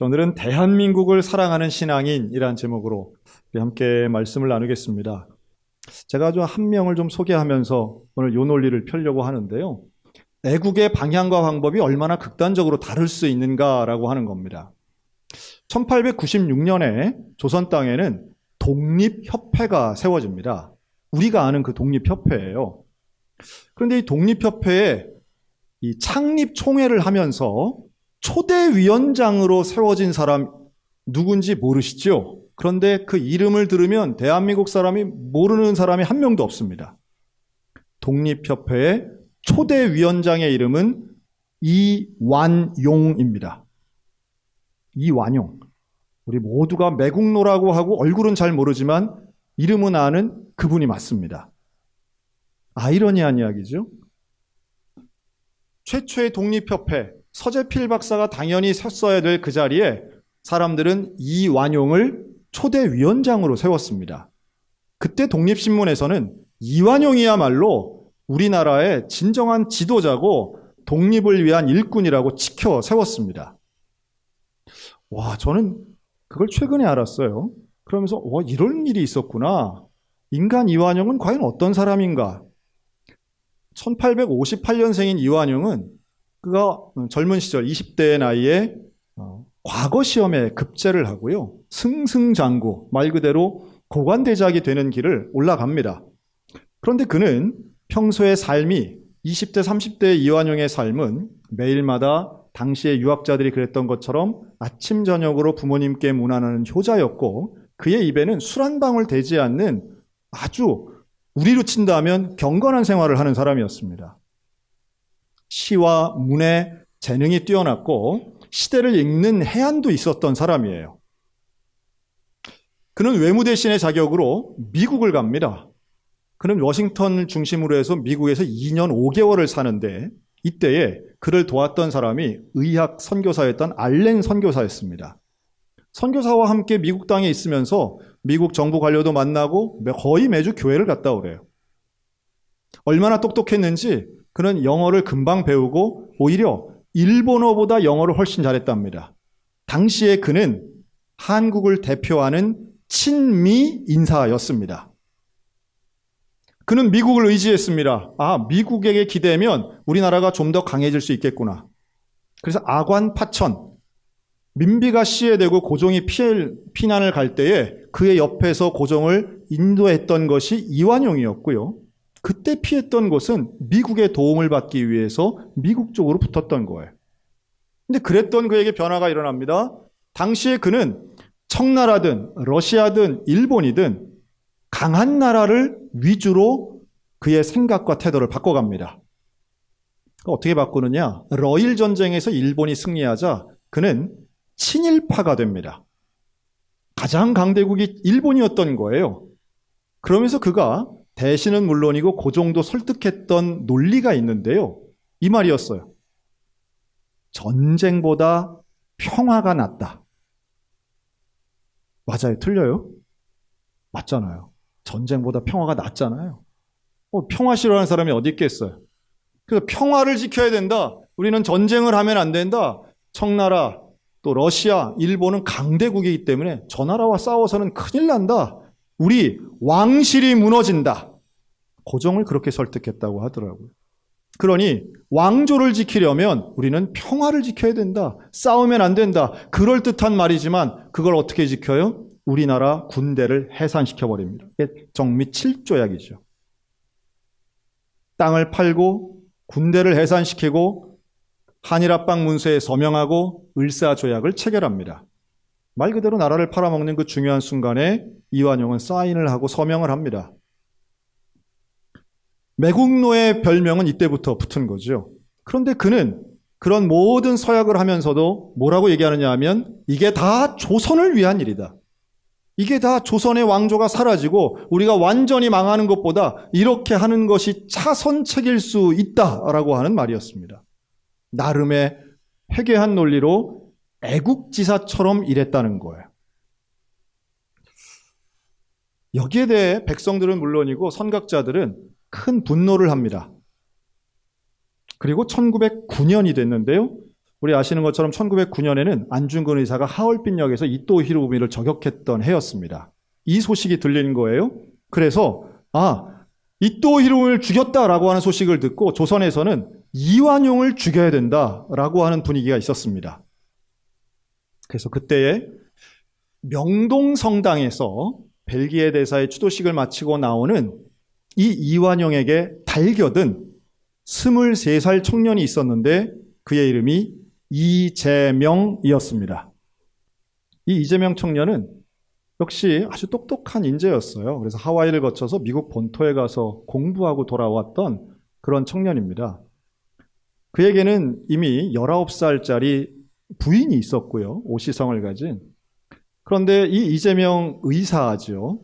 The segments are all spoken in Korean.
오늘은 대한민국을 사랑하는 신앙인이란 제목으로 함께 말씀을 나누겠습니다. 제가 아주 한 명을 좀 소개하면서 오늘 요 논리를 펴려고 하는데요. 애국의 방향과 방법이 얼마나 극단적으로 다를 수 있는가라고 하는 겁니다. 1896년에 조선 땅에는 독립협회가 세워집니다. 우리가 아는 그 독립협회예요. 그런데 이 독립협회에 이 창립총회를 하면서 초대위원장으로 세워진 사람 누군지 모르시죠? 그런데 그 이름을 들으면 대한민국 사람이 모르는 사람이 한 명도 없습니다. 독립협회의 초대위원장의 이름은 이완용입니다. 이완용. 우리 모두가 매국노라고 하고 얼굴은 잘 모르지만 이름은 아는 그분이 맞습니다. 아이러니한 이야기죠. 최초의 독립협회 서재필 박사가 당연히 섰어야 될 그 자리에 사람들은 이완용을 초대위원장으로 세웠습니다. 그때 독립신문에서는 이완용이야말로 우리나라의 진정한 지도자고 독립을 위한 일꾼이라고 치켜 세웠습니다. 와, 저는 그걸 최근에 알았어요. 그러면서 이런 일이 있었구나. 인간 이완용은 과연 어떤 사람인가? 1858년생인 이완용은 그가 젊은 시절 20대의 나이에 과거 시험에 급제를 하고요. 승승장구, 말 그대로 고관대작이 되는 길을 올라갑니다. 그런데 그는 평소의 삶이 20대, 30대의 이완용의 삶은 매일마다 당시의 유학자들이 그랬던 것처럼 아침, 저녁으로 부모님께 문안하는 효자였고 그의 입에는 술 한 방울 대지 않는 아주 우리로 친다면 경건한 생활을 하는 사람이었습니다. 시와 문에 재능이 뛰어났고 시대를 읽는 해안도 있었던 사람이에요. 그는 외무 대신의 자격으로 미국을 갑니다. 그는 워싱턴을 중심으로 해서 미국에서 2년 5개월을 사는데 이때에 그를 도왔던 사람이 의학 선교사였던 알렌 선교사였습니다. 선교사와 함께 미국 땅에 있으면서 미국 정부 관료도 만나고 거의 매주 교회를 갔다 오래요. 얼마나 똑똑했는지 그는 영어를 금방 배우고 오히려 일본어보다 영어를 훨씬 잘했답니다. 당시에 그는 한국을 대표하는 친미 인사였습니다. 그는 미국을 의지했습니다. 미국에게 기대면 우리나라가 좀 더 강해질 수 있겠구나. 그래서 아관 파천, 민비가 시해되고 고종이 피난을 갈 때에 그의 옆에서 고종을 인도했던 것이 이완용이었고요. 그때 피했던 곳은 미국의 도움을 받기 위해서 미국 쪽으로 붙었던 거예요. 근데 그랬던 그에게 변화가 일어납니다. 당시에 그는 청나라든 러시아든 일본이든 강한 나라를 위주로 그의 생각과 태도를 바꿔갑니다. 어떻게 바꾸느냐? 러일 전쟁에서 일본이 승리하자 그는 친일파가 됩니다. 가장 강대국이 일본이었던 거예요. 그러면서 그가 대신은 물론이고 고종도 설득했던 논리가 있는데요. 이 말이었어요. 전쟁보다 평화가 낫다. 맞아요? 틀려요? 맞잖아요. 전쟁보다 평화가 낫잖아요. 평화 싫어하는 사람이 어디 있겠어요? 그래서 평화를 지켜야 된다. 우리는 전쟁을 하면 안 된다. 청나라, 또 러시아, 일본은 강대국이기 때문에 저 나라와 싸워서는 큰일 난다. 우리 왕실이 무너진다. 고종을 그렇게 설득했다고 하더라고요. 그러니 왕조를 지키려면 우리는 평화를 지켜야 된다. 싸우면 안 된다. 그럴듯한 말이지만 그걸 어떻게 지켜요? 우리나라 군대를 해산시켜버립니다. 이게 정미 7조약이죠. 땅을 팔고 군대를 해산시키고 한일합방 문서에 서명하고 을사조약을 체결합니다. 말 그대로 나라를 팔아먹는 그 중요한 순간에 이완용은 사인을 하고 서명을 합니다. 매국노의 별명은 이때부터 붙은 거죠. 그런데 그는 그런 모든 서약을 하면서도 뭐라고 얘기하느냐 하면 이게 다 조선을 위한 일이다. 이게 다 조선의 왕조가 사라지고 우리가 완전히 망하는 것보다 이렇게 하는 것이 차선책일 수 있다라고 하는 말이었습니다. 나름의 회개한 논리로 애국지사처럼 일했다는 거예요. 여기에 대해 백성들은 물론이고 선각자들은 큰 분노를 합니다. 그리고 1909년이 됐는데요. 우리 아시는 것처럼 1909년에는 안중근 의사가 하얼빈역에서 이토 히로부미를 저격했던 해였습니다. 이 소식이 들리는 거예요. 그래서 이토 히로부미를 죽였다라고 하는 소식을 듣고 조선에서는 이완용을 죽여야 된다라고 하는 분위기가 있었습니다. 그래서 그때에 명동성당에서 벨기에 대사의 추도식을 마치고 나오는 이 이완용에게 달겨든 23살 청년이 있었는데 그의 이름이 이재명이었습니다. 이 이재명 청년은 역시 아주 똑똑한 인재였어요. 그래서 하와이를 거쳐서 미국 본토에 가서 공부하고 돌아왔던 그런 청년입니다. 그에게는 이미 19살짜리 부인이 있었고요. 오시성을 가진. 그런데 이 이재명 의사죠.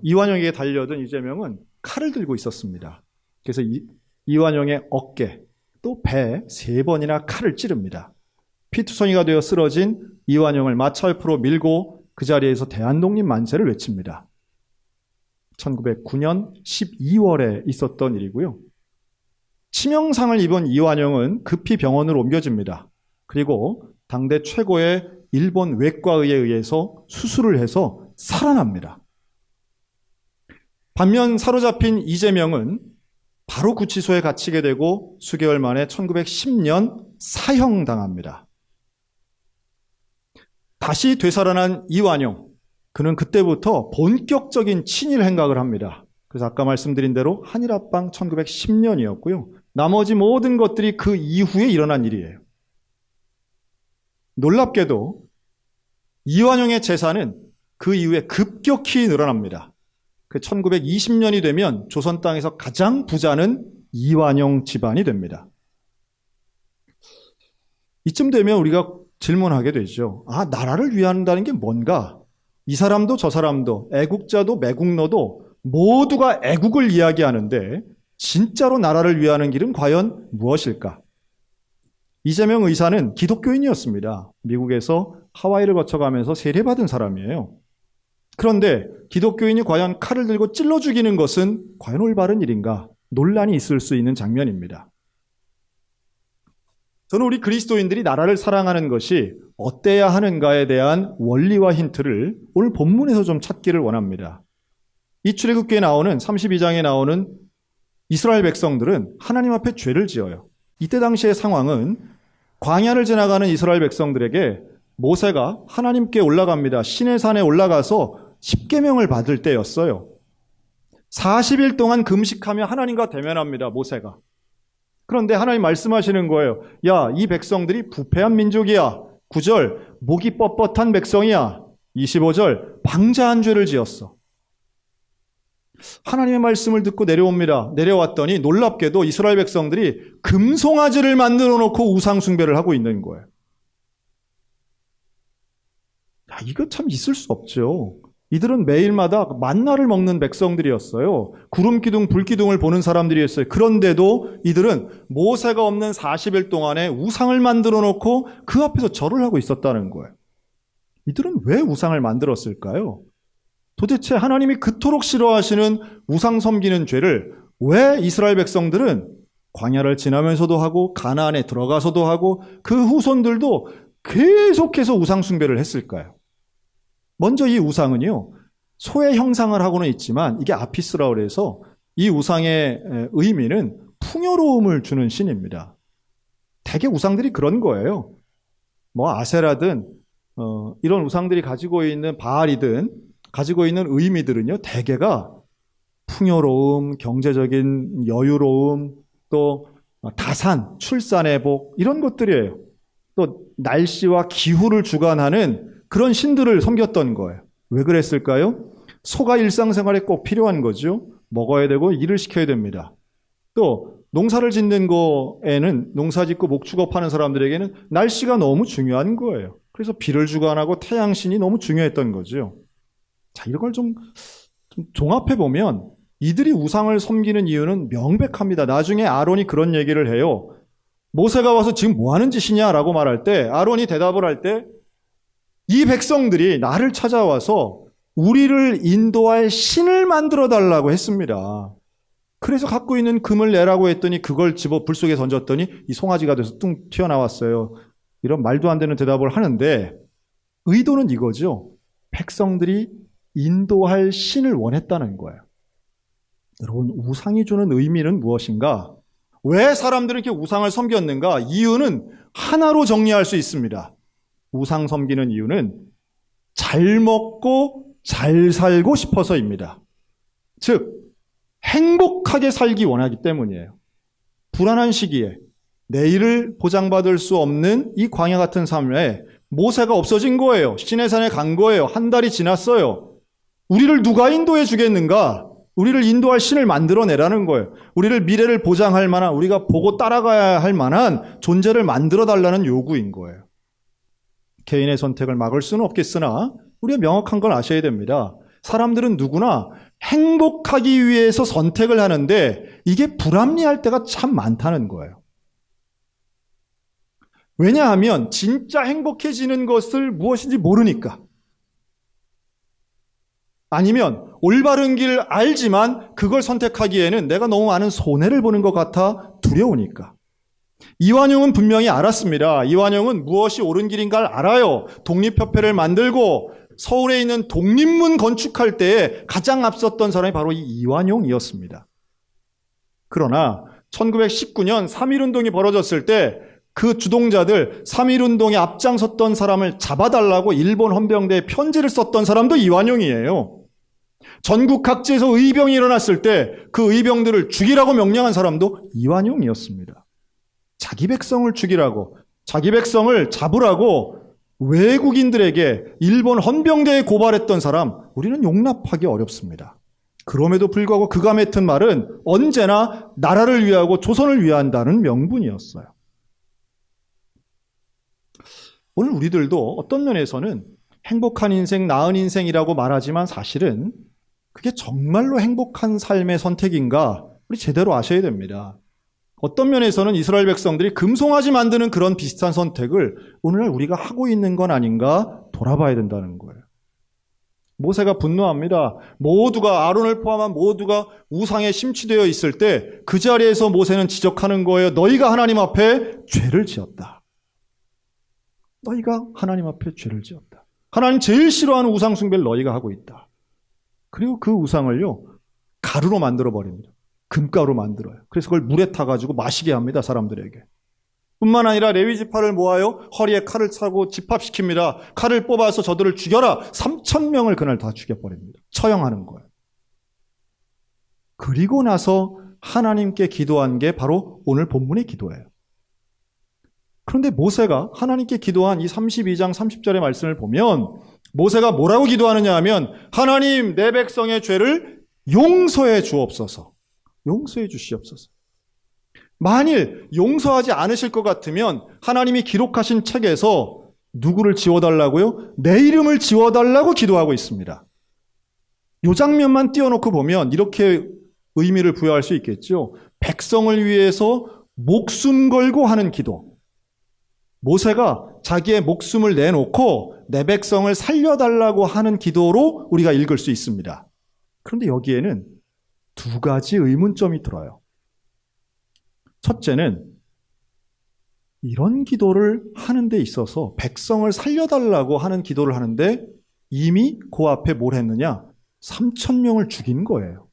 이완용에게 달려든 이재명은 칼을 들고 있었습니다. 그래서 이완용의 어깨, 또 배 3번이나 칼을 찌릅니다. 피투성이가 되어 쓰러진 이완용을 마차 옆으로 밀고 그 자리에서 대한독립 만세를 외칩니다. 1909년 12월에 있었던 일이고요. 치명상을 입은 이완용은 급히 병원으로 옮겨집니다. 그리고 당대 최고의 일본 외과의에 의해서 수술을 해서 살아납니다. 반면 사로잡힌 이재명은 바로 구치소에 갇히게 되고 수개월 만에 1910년 사형당합니다. 다시 되살아난 이완용, 그는 그때부터 본격적인 친일 행각을 합니다. 그래서 아까 말씀드린 대로 한일합방 1910년이었고요. 나머지 모든 것들이 그 이후에 일어난 일이에요. 놀랍게도 이완용의 재산은 그 이후에 급격히 늘어납니다. 그 1920년이 되면 조선 땅에서 가장 부자는 이완용 집안이 됩니다. 이쯤 되면 우리가 질문하게 되죠. 나라를 위한다는 게 뭔가? 이 사람도 저 사람도 애국자도 매국노도 모두가 애국을 이야기하는데 진짜로 나라를 위하는 길은 과연 무엇일까? 이재명 의사는 기독교인이었습니다. 미국에서 하와이를 거쳐가면서 세례받은 사람이에요. 그런데 기독교인이 과연 칼을 들고 찔러 죽이는 것은 과연 올바른 일인가? 논란이 있을 수 있는 장면입니다. 저는 우리 그리스도인들이 나라를 사랑하는 것이 어때야 하는가에 대한 원리와 힌트를 오늘 본문에서 좀 찾기를 원합니다. 이 출애굽기에 나오는 32장에 나오는 이스라엘 백성들은 하나님 앞에 죄를 지어요. 이때 당시의 상황은 광야를 지나가는 이스라엘 백성들에게 모세가 하나님께 올라갑니다. 시내산에 올라가서 십계명을 받을 때였어요. 40일 동안 금식하며 하나님과 대면합니다. 모세가. 그런데 하나님 말씀하시는 거예요. 야, 이 백성들이 부패한 민족이야. 9절, 목이 뻣뻣한 백성이야. 25절, 방자한 죄를 지었어. 하나님의 말씀을 듣고 내려옵니다. 내려왔더니 놀랍게도 이스라엘 백성들이 금송아지를 만들어 놓고 우상 숭배를 하고 있는 거예요. 이거 참 있을 수 없죠. 이들은 매일마다 만나를 먹는 백성들이었어요. 구름기둥, 불기둥을 보는 사람들이었어요. 그런데도 이들은 모세가 없는 40일 동안에 우상을 만들어 놓고 그 앞에서 절을 하고 있었다는 거예요. 이들은 왜 우상을 만들었을까요? 도대체 하나님이 그토록 싫어하시는 우상 섬기는 죄를 왜 이스라엘 백성들은 광야를 지나면서도 하고 가나안에 들어가서도 하고 그 후손들도 계속해서 우상 숭배를 했을까요? 먼저 이 우상은요, 소의 형상을 하고는 있지만 이게 아피스라고 해서 이 우상의 의미는 풍요로움을 주는 신입니다. 대개 우상들이 그런 거예요. 아세라든 이런 우상들이 가지고 있는 바알이든 가지고 있는 의미들은요, 대개가 풍요로움, 경제적인 여유로움, 또 다산, 출산의 복 이런 것들이에요. 또 날씨와 기후를 주관하는 그런 신들을 섬겼던 거예요. 왜 그랬을까요? 소가 일상생활에 꼭 필요한 거죠. 먹어야 되고 일을 시켜야 됩니다. 또 농사를 짓는 거에는 농사 짓고 목축업하는 사람들에게는 날씨가 너무 중요한 거예요. 그래서 비를 주관하고 태양신이 너무 중요했던 거죠. 자, 이런 걸 좀 종합해 보면 이들이 우상을 섬기는 이유는 명백합니다. 나중에 아론이 그런 얘기를 해요. 모세가 와서 지금 뭐 하는 짓이냐라고 말할 때 아론이 대답을 할 때 이 백성들이 나를 찾아와서 우리를 인도할 신을 만들어 달라고 했습니다. 그래서 갖고 있는 금을 내라고 했더니 그걸 집어 불 속에 던졌더니 이 송아지가 돼서 뚱 튀어나왔어요. 이런 말도 안 되는 대답을 하는데 의도는 이거죠. 백성들이 인도할 신을 원했다는 거예요. 여러분, 우상이 주는 의미는 무엇인가? 왜 사람들은 이렇게 우상을 섬겼는가? 이유는 하나로 정리할 수 있습니다. 우상 섬기는 이유는 잘 먹고 잘 살고 싶어서입니다. 즉, 행복하게 살기 원하기 때문이에요. 불안한 시기에 내일을 보장받을 수 없는 이 광야 같은 삶에 모세가 없어진 거예요. 시내산에 간 거예요. 한 달이 지났어요. 우리를 누가 인도해 주겠는가? 우리를 인도할 신을 만들어내라는 거예요. 우리를 미래를 보장할 만한, 우리가 보고 따라가야 할 만한 존재를 만들어달라는 요구인 거예요. 개인의 선택을 막을 수는 없겠으나 우리가 명확한 걸 아셔야 됩니다. 사람들은 누구나 행복하기 위해서 선택을 하는데 이게 불합리할 때가 참 많다는 거예요. 왜냐하면 진짜 행복해지는 것을 무엇인지 모르니까. 아니면 올바른 길 알지만 그걸 선택하기에는 내가 너무 많은 손해를 보는 것 같아 두려우니까. 이완용은 분명히 알았습니다. 이완용은 무엇이 옳은 길인가를 알아요. 독립협회를 만들고 서울에 있는 독립문 건축할 때에 가장 앞섰던 사람이 바로 이 이완용이었습니다. 그러나 1919년 3.1운동이 벌어졌을 때 그 주동자들 3.1운동에 앞장섰던 사람을 잡아달라고 일본 헌병대에 편지를 썼던 사람도 이완용이에요. 전국 각지에서 의병이 일어났을 때 그 의병들을 죽이라고 명령한 사람도 이완용이었습니다. 자기 백성을 죽이라고, 자기 백성을 잡으라고 외국인들에게 일본 헌병대에 고발했던 사람, 우리는 용납하기 어렵습니다. 그럼에도 불구하고 그가 맺은 말은 언제나 나라를 위하고 조선을 위한다는 명분이었어요. 오늘 우리들도 어떤 면에서는 행복한 인생, 나은 인생이라고 말하지만 사실은 그게 정말로 행복한 삶의 선택인가? 우리 제대로 아셔야 됩니다. 어떤 면에서는 이스라엘 백성들이 금송아지 만드는 그런 비슷한 선택을 오늘날 우리가 하고 있는 건 아닌가 돌아봐야 된다는 거예요. 모세가 분노합니다. 모두가, 아론을 포함한 모두가 우상에 심취되어 있을 때 그 자리에서 모세는 지적하는 거예요. 너희가 하나님 앞에 죄를 지었다. 너희가 하나님 앞에 죄를 지었다. 하나님 제일 싫어하는 우상 숭배를 너희가 하고 있다. 그리고 그 우상을요, 가루로 만들어버립니다. 금가루로 만들어요. 그래서 그걸 물에 타가지고 마시게 합니다, 사람들에게. 뿐만 아니라 레위 지파를 모아요. 허리에 칼을 차고 집합시킵니다. 칼을 뽑아서 저들을 죽여라. 3,000명을 그날 다 죽여버립니다. 처형하는 거예요. 그리고 나서 하나님께 기도한 게 바로 오늘 본문의 기도예요. 그런데 모세가 하나님께 기도한 이 32장 30절의 말씀을 보면 모세가 뭐라고 기도하느냐 하면 하나님 내 백성의 죄를 용서해 주옵소서. 용서해 주시옵소서. 만일 용서하지 않으실 것 같으면 하나님이 기록하신 책에서 누구를 지워달라고요? 내 이름을 지워달라고 기도하고 있습니다. 이 장면만 띄워놓고 보면 이렇게 의미를 부여할 수 있겠죠. 백성을 위해서 목숨 걸고 하는 기도. 모세가 자기의 목숨을 내놓고 내 백성을 살려달라고 하는 기도로 우리가 읽을 수 있습니다. 그런데 여기에는 두 가지 의문점이 들어요. 첫째는 이런 기도를 하는 데 있어서 백성을 살려달라고 하는 기도를 하는데 이미 그 앞에 뭘 했느냐? 3,000명을 죽인 거예요.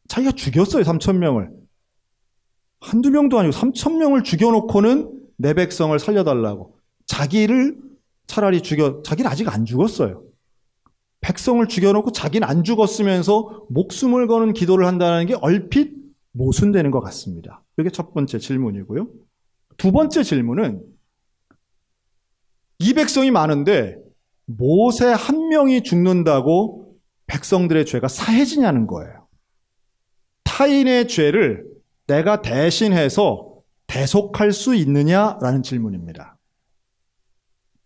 자기가 죽였어요, 3,000명을. 한두 명도 아니고 3,000명을 죽여놓고는 내 백성을 살려달라고. 자기를 차라리 자기는 아직 안 죽었어요. 백성을 죽여놓고 자기는 안 죽었으면서 목숨을 거는 기도를 한다는 게 얼핏 모순되는 것 같습니다. 이게 첫 번째 질문이고요. 두 번째 질문은 이 백성이 많은데 모세 한 명이 죽는다고 백성들의 죄가 사해지냐는 거예요. 타인의 죄를 내가 대신해서 대속할 수 있느냐라는 질문입니다.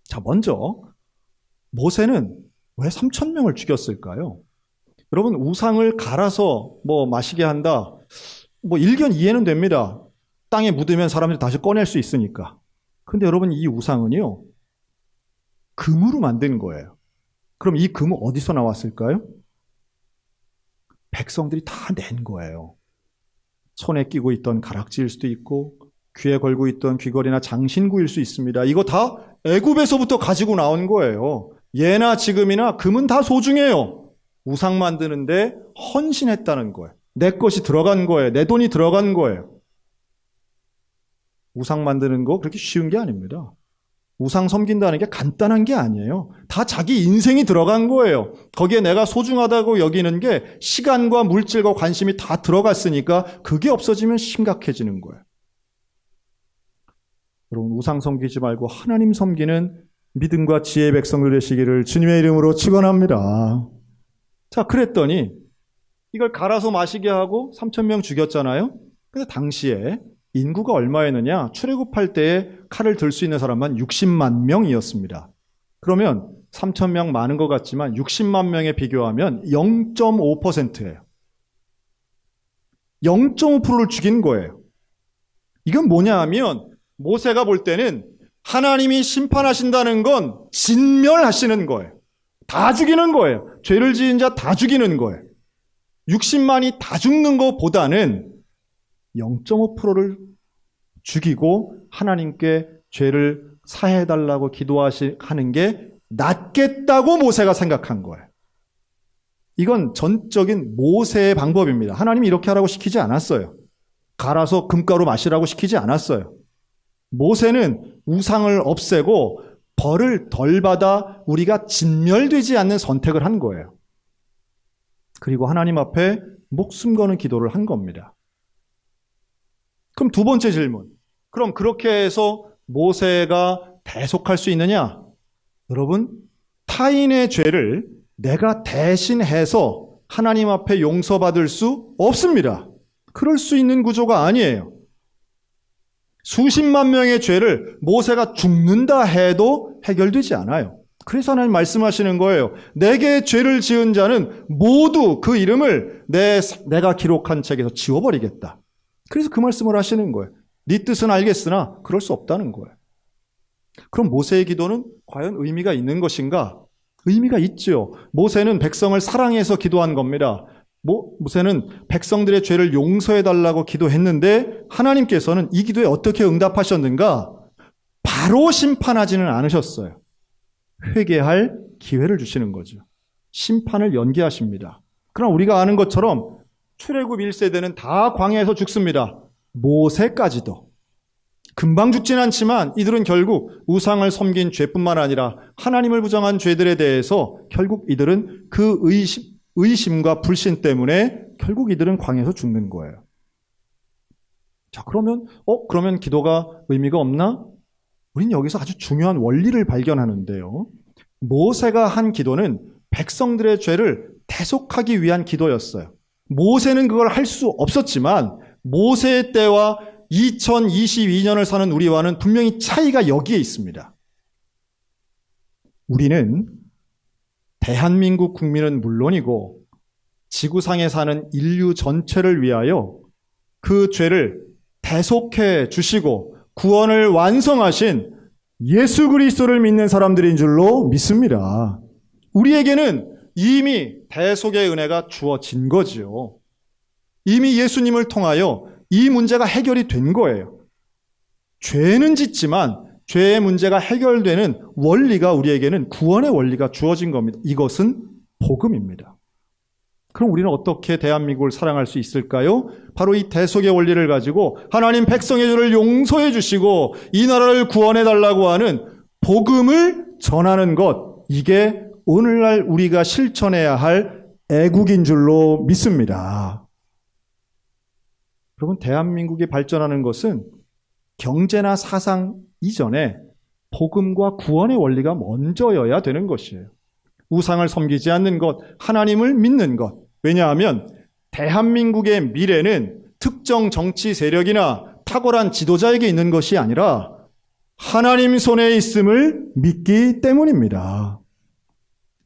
자, 먼저 모세는 왜 3,000명을 죽였을까요? 여러분, 우상을 갈아서 마시게 한다. 일견 이해는 됩니다. 땅에 묻으면 사람들이 다시 꺼낼 수 있으니까. 근데 여러분, 이 우상은요, 금으로 만든 거예요. 그럼 이 금은 어디서 나왔을까요? 백성들이 다 낸 거예요. 손에 끼고 있던 가락지일 수도 있고 귀에 걸고 있던 귀걸이나 장신구일 수 있습니다. 이거 다 애굽에서부터 가지고 나온 거예요. 예나 지금이나 금은 다 소중해요. 우상 만드는데 헌신했다는 거예요. 내 것이 들어간 거예요. 내 돈이 들어간 거예요. 우상 만드는 거 그렇게 쉬운 게 아닙니다. 우상 섬긴다는 게 간단한 게 아니에요. 다 자기 인생이 들어간 거예요. 거기에 내가 소중하다고 여기는 게 시간과 물질과 관심이 다 들어갔으니까 그게 없어지면 심각해지는 거예요. 여러분, 우상 섬기지 말고 하나님 섬기는 믿음과 지혜의 백성들 되시기를 주님의 이름으로 축원합니다. 자, 그랬더니 이걸 갈아서 마시게 하고 3,000명 죽였잖아요. 근데 당시에 인구가 얼마였느냐? 출애굽할 때에 칼을 들 수 있는 사람만 60만 명이었습니다. 그러면 3,000명 많은 것 같지만 60만 명에 비교하면 0.5%예요. 0.5%를 죽인 거예요. 이건 뭐냐 하면 모세가 볼 때는 하나님이 심판하신다는 건 진멸하시는 거예요. 다 죽이는 거예요. 죄를 지은 자 다 죽이는 거예요. 60만이 다 죽는 것보다는 0.5%를 죽이고 하나님께 죄를 사해달라고 기도하는 게 낫겠다고 모세가 생각한 거예요. 이건 전적인 모세의 방법입니다. 하나님이 이렇게 하라고 시키지 않았어요. 갈아서 금가루 마시라고 시키지 않았어요. 모세는 우상을 없애고 벌을 덜 받아 우리가 진멸되지 않는 선택을 한 거예요. 그리고 하나님 앞에 목숨 거는 기도를 한 겁니다. 그럼 두 번째 질문. 그럼 그렇게 해서 모세가 대속할 수 있느냐? 여러분, 타인의 죄를 내가 대신해서 하나님 앞에 용서받을 수 없습니다. 그럴 수 있는 구조가 아니에요. 수십만 명의 죄를 모세가 죽는다 해도 해결되지 않아요. 그래서 하나님 말씀하시는 거예요. 내게 죄를 지은 자는 모두 그 이름을 내가 기록한 책에서 지워버리겠다. 그래서 그 말씀을 하시는 거예요. 네 뜻은 알겠으나 그럴 수 없다는 거예요. 그럼 모세의 기도는 과연 의미가 있는 것인가? 의미가 있죠. 모세는 백성을 사랑해서 기도한 겁니다. 모세는 백성들의 죄를 용서해달라고 기도했는데 하나님께서는 이 기도에 어떻게 응답하셨는가? 바로 심판하지는 않으셨어요. 회개할 기회를 주시는 거죠. 심판을 연기하십니다. 그러나 우리가 아는 것처럼 출애굽 1세대는 다 광야에서 죽습니다. 모세까지도. 금방 죽진 않지만 이들은 결국 우상을 섬긴 죄뿐만 아니라 하나님을 부정한 죄들에 대해서 결국 이들은 그 의심과 불신 때문에 결국 이들은 광야에서 죽는 거예요. 자, 그러면 기도가 의미가 없나? 우리는 여기서 아주 중요한 원리를 발견하는데요. 모세가 한 기도는 백성들의 죄를 대속하기 위한 기도였어요. 모세는 그걸 할 수 없었지만 모세의 때와 2022년을 사는 우리와는 분명히 차이가 여기에 있습니다. 우리는 대한민국 국민은 물론이고 지구상에 사는 인류 전체를 위하여 그 죄를 대속해 주시고 구원을 완성하신 예수 그리스도를 믿는 사람들인 줄로 믿습니다. 우리에게는 이미 대속의 은혜가 주어진 거지요. 이미 예수님을 통하여 이 문제가 해결이 된 거예요. 죄는 짓지만 죄의 문제가 해결되는 원리가 우리에게는 구원의 원리가 주어진 겁니다. 이것은 복음입니다. 그럼 우리는 어떻게 대한민국을 사랑할 수 있을까요? 바로 이 대속의 원리를 가지고 하나님 백성의 죄를 용서해 주시고 이 나라를 구원해 달라고 하는 복음을 전하는 것, 이게 오늘날 우리가 실천해야 할 애국인 줄로 믿습니다. 여러분, 대한민국이 발전하는 것은 경제나 사상 이전에 복음과 구원의 원리가 먼저여야 되는 것이에요. 우상을 섬기지 않는 것, 하나님을 믿는 것. 왜냐하면 대한민국의 미래는 특정 정치 세력이나 탁월한 지도자에게 있는 것이 아니라 하나님 손에 있음을 믿기 때문입니다.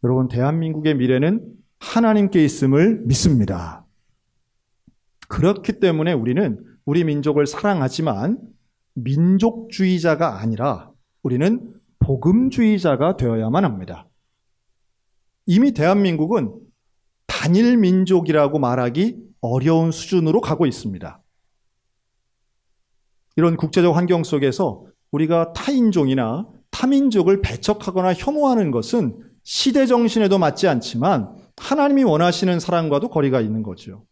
여러분, 대한민국의 미래는 하나님께 있음을 믿습니다. 그렇기 때문에 우리는 우리 민족을 사랑하지만 민족주의자가 아니라 우리는 복음주의자가 되어야만 합니다. 이미 대한민국은 단일 민족이라고 말하기 어려운 수준으로 가고 있습니다. 이런 국제적 환경 속에서 우리가 타인종이나 타민족을 배척하거나 혐오하는 것은 시대 정신에도 맞지 않지만 하나님이 원하시는 사랑과도 거리가 있는 거죠.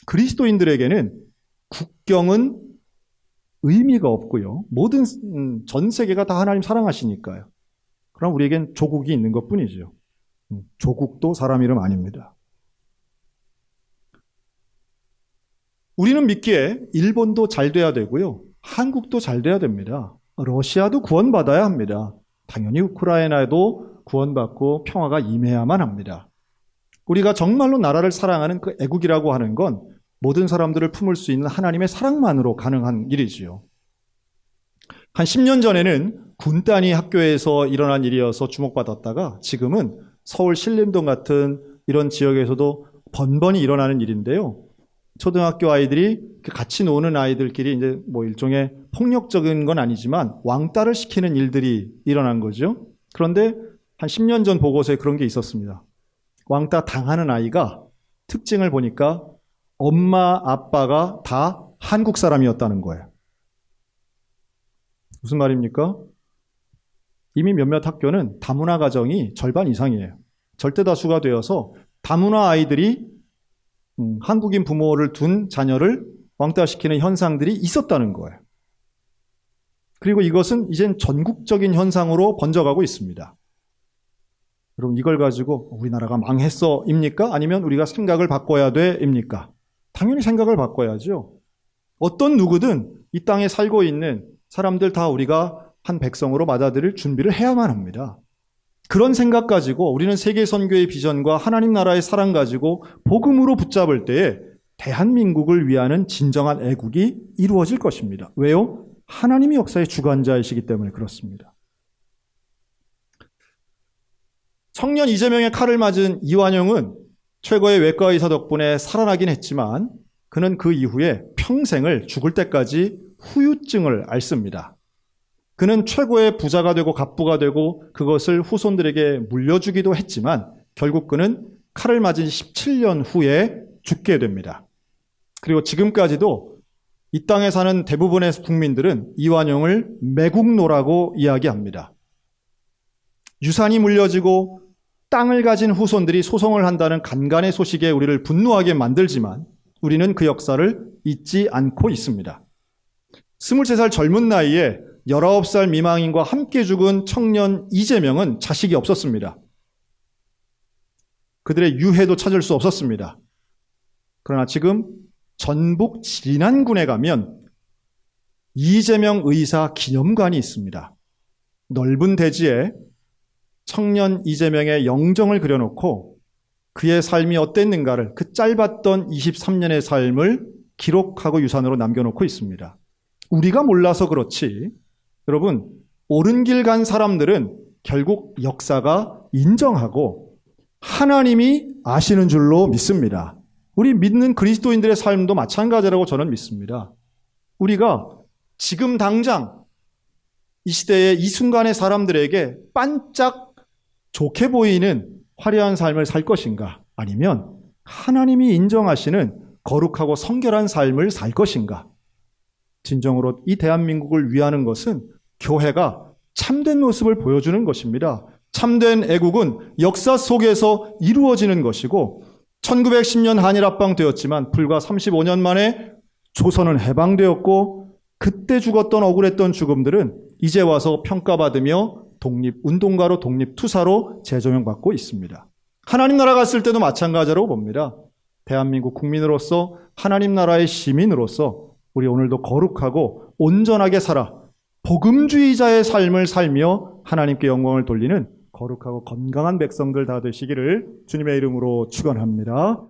그리스도인들에게는 국경은 의미가 없고요. 모든 전 세계가 다 하나님 사랑하시니까요. 그럼 우리에겐 조국이 있는 것뿐이죠. 조국도 사람 이름 아닙니다. 우리는 믿기에 일본도 잘 돼야 되고요. 한국도 잘 돼야 됩니다. 러시아도 구원받아야 합니다. 당연히 우크라이나도 구원받고 평화가 임해야만 합니다. 우리가 정말로 나라를 사랑하는 그 애국이라고 하는 건 모든 사람들을 품을 수 있는 하나님의 사랑만으로 가능한 일이지요. 한 10년 전에는 군 단위 학교에서 일어난 일이어서 주목받았다가 지금은 서울 신림동 같은 이런 지역에서도 번번이 일어나는 일인데요. 초등학교 아이들이 같이 노는 아이들끼리 이제 뭐 일종의 폭력적인 건 아니지만 왕따를 시키는 일들이 일어난 거죠. 그런데 한 10년 전 보고서에 그런 게 있었습니다. 왕따 당하는 아이가 특징을 보니까 엄마, 아빠가 다 한국 사람이었다는 거예요. 무슨 말입니까? 이미 몇몇 학교는 다문화 가정이 절반 이상이에요. 절대 다수가 되어서 다문화 아이들이 한국인 부모를 둔 자녀를 왕따시키는 현상들이 있었다는 거예요. 그리고 이것은 이젠 전국적인 현상으로 번져가고 있습니다. 여러분 이걸 가지고 우리나라가 망했어 입니까? 아니면 우리가 생각을 바꿔야 돼 입니까? 당연히 생각을 바꿔야죠. 어떤 누구든 이 땅에 살고 있는 사람들 다 우리가 한 백성으로 맞아들일 준비를 해야만 합니다. 그런 생각 가지고 우리는 세계 선교의 비전과 하나님 나라의 사랑 가지고 복음으로 붙잡을 때에 대한민국을 위하는 진정한 애국이 이루어질 것입니다. 왜요? 하나님이 역사의 주관자이시기 때문에 그렇습니다. 청년 이재명의 칼을 맞은 이완용은 최고의 외과 의사 덕분에 살아나긴 했지만 그는 그 이후에 평생을 죽을 때까지 후유증을 앓습니다. 그는 최고의 부자가 되고 갑부가 되고 그것을 후손들에게 물려주기도 했지만 결국 그는 칼을 맞은 17년 후에 죽게 됩니다. 그리고 지금까지도 이 땅에 사는 대부분의 국민들은 이완용을 매국노라고 이야기합니다. 유산이 물려지고 땅을 가진 후손들이 소송을 한다는 간간의 소식에 우리를 분노하게 만들지만 우리는 그 역사를 잊지 않고 있습니다. 23살 젊은 나이에 19살 미망인과 함께 죽은 청년 이재명은 자식이 없었습니다. 그들의 유해도 찾을 수 없었습니다. 그러나 지금 전북 진안군에 가면 이재명 의사 기념관이 있습니다. 넓은 대지에 청년 이재명의 영정을 그려놓고 그의 삶이 어땠는가를 그 짧았던 23년의 삶을 기록하고 유산으로 남겨놓고 있습니다. 우리가 몰라서 그렇지 여러분 옳은 길 간 사람들은 결국 역사가 인정하고 하나님이 아시는 줄로 믿습니다. 우리 믿는 그리스도인들의 삶도 마찬가지라고 저는 믿습니다. 우리가 지금 당장 이 시대의 이 순간의 사람들에게 반짝 좋게 보이는 화려한 삶을 살 것인가? 아니면 하나님이 인정하시는 거룩하고 성결한 삶을 살 것인가? 진정으로 이 대한민국을 위하는 것은 교회가 참된 모습을 보여주는 것입니다. 참된 애국은 역사 속에서 이루어지는 것이고 1910년 한일 합방되었지만 불과 35년 만에 조선은 해방되었고 그때 죽었던 억울했던 죽음들은 이제 와서 평가받으며 독립운동가로 독립투사로 재조명받고 있습니다. 하나님 나라 갔을 때도 마찬가지라고 봅니다. 대한민국 국민으로서 하나님 나라의 시민으로서 우리 오늘도 거룩하고 온전하게 살아 복음주의자의 삶을 살며 하나님께 영광을 돌리는 거룩하고 건강한 백성들 다 되시기를 주님의 이름으로 축원합니다.